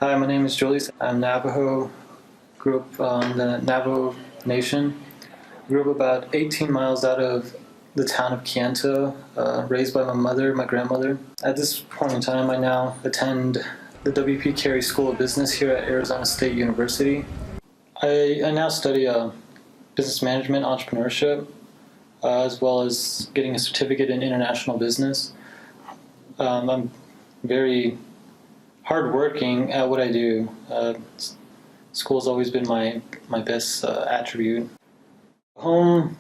Hi, my name is Julius. I'm Navajo. Grew up in the Navajo Nation. Grew up about 18 miles out of the town of Kyanto, raised by my mother, my grandmother. At this point in time, I now attend the W.P. Carey School of Business here at Arizona State University. I now study business management, entrepreneurship, as well as getting a certificate in international business. I'm very hardworking at what I do. School's always been my best attribute. Home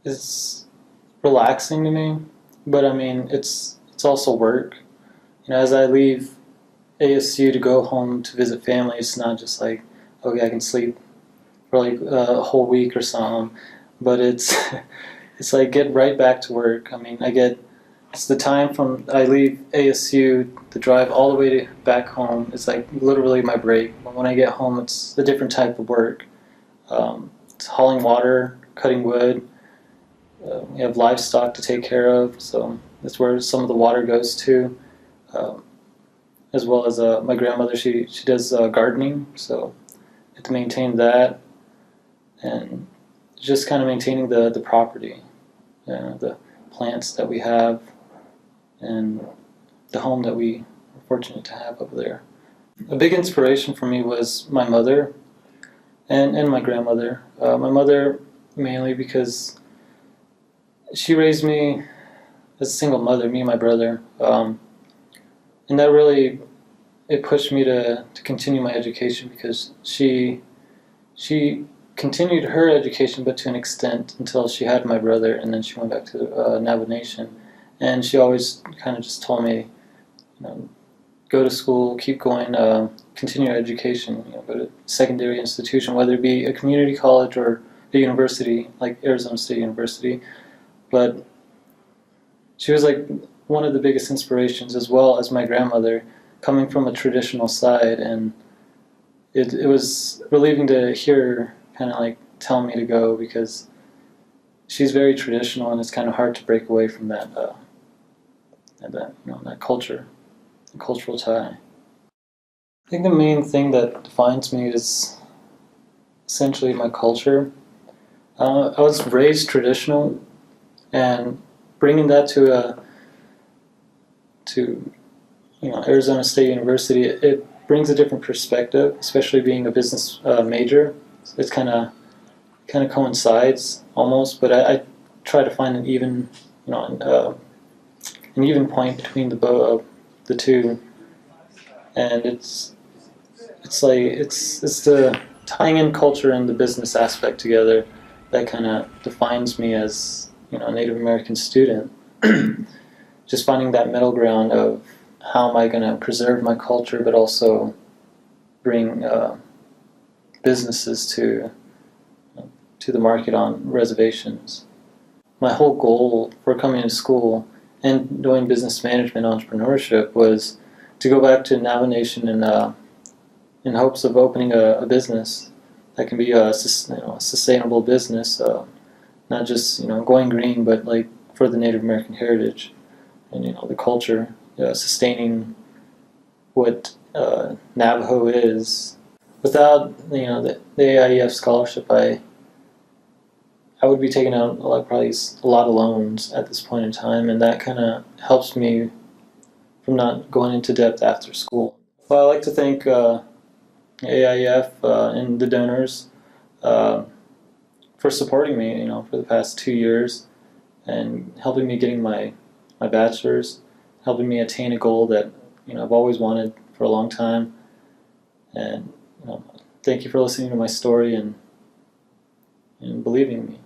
is relaxing to me, but I mean it's also work. As I leave ASU to go home to visit family, it's not just like, okay, I can sleep for like a whole week or something, but it's it's like get right back to work. I mean, it's the time from I leave ASU to drive all the way back home. It's like literally my break. But when I get home, it's a different type of work. It's hauling water, cutting wood. We have livestock to take care of, so that's where some of the water goes to. As well as my grandmother, she does gardening, so I have to maintain that, and just kind of maintaining the property, the plants that we have, and the home that we were fortunate to have over there. A big inspiration for me was my mother and my grandmother. My mother mainly because she raised me as a single mother, me and my brother, and that really it pushed me to continue my education because she continued her education, but to an extent until she had my brother, and then she went back to Navajo Nation. And she always kind of just told me, go to school, keep going, continue your education, go to secondary institution, whether it be a community college or a university like Arizona State University. But she was like one of the biggest inspirations, as well as my grandmother, coming from a traditional side, and it was relieving to hear her kind of like tell me to go, because she's very traditional and it's kind of hard to break away from that that culture, the cultural tie. I think the main thing that defines me is essentially my culture. I was raised traditional, and bringing that to Arizona State University, it brings a different perspective, especially being a business major. It's kind of coincides almost, but I try to find an even an even point between the two, and it's the tying in culture and the business aspect together that kind of defines me as a Native American student. Just finding that middle ground of how am I going to preserve my culture, but also bring businesses to the market on reservations. My whole goal for coming to school and doing business management entrepreneurship was to go back to Navajo Nation in hopes of opening a business that can be a sustainable business, not just going green, but like for the Native American heritage and the culture, sustaining what Navajo is. Without the AIEF scholarship, I would be taking out probably a lot of loans at this point in time, and that kind of helps me from not going into debt after school. Well, I like to thank AIEF and the donors for supporting me, for the past 2 years, and helping me getting my bachelor's, helping me attain a goal that I've always wanted for a long time. And thank you for listening to my story and believing in me.